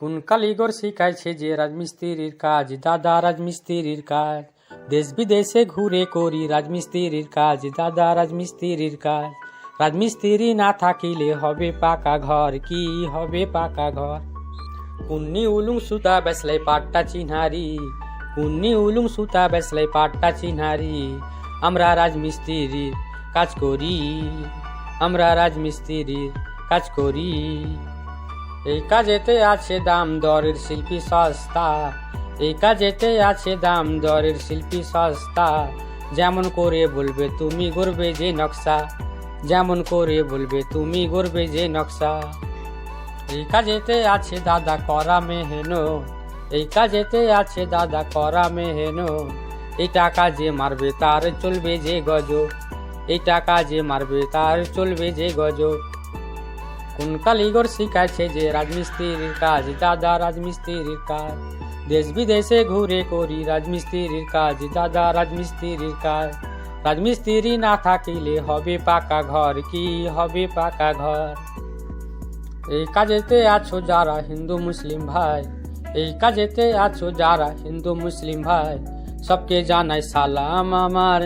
কোন কারিগর শিখাইছে যে রাজমিস্ত্রির কাজ? দাদা রাজমিস্ত্রির কাজ। দেশ বিদেশে ঘুরে করি রাজমিস্ত্রির কাজ, দাদা রাজমিস্ত্রির কাজ। রাজমিস্ত্রি না থাকিলে হবে পাকা ঘর, কি হবে পাকা ঘর? কুন্নি উলুং সুতা বেসলাই পাট্টা চিনহারি, কুন্নি উলুং সুতা বেসলাই পাট্টা চিনহারি। আমরা রাজমিস্ত্রির কাজ করি, আমরা রাজমিস্ত্রির কাজ করি। এই কাজেতে আছে দাম দরের শিল্পী সস্তা, এই কাজেতে আছে দাম দরের শিল্পী সস্তা। যেমন করে বলবে তুমি গড়বে যে নকশা, যেমন করে বলবে তুমি গড়বে যে নকশা। এই কাজেতে আছে দাদা করা মেহেনো, এই কাজেতে আছে দাদা করা মেহেনো। এই টাকা যে মারবে তার চলবে যে গজ, এই টাকা যে মারবে তার চলবে যে গজ। কোন কারিগর শিখাইছে যে রাজমিস্ত্রির কাজ? দাদা রাজমিস্ত্রির কাজ। দেশ বিদেশে ঘুরে করি রাজমিস্ত্রির কাজ, দাদা রাজমিস্ত্রির কাজ। রাজমিস্ত্রি না থাকিলে হবে পাকা ঘর, কি হবে পাকা ঘর? এই কাজেতে আছো যারা হিন্দু মুসলিম ভাই, এই কাজেতে আছো যারা হিন্দু মুসলিম ভাই। সবকে জানাই সালাম আমার।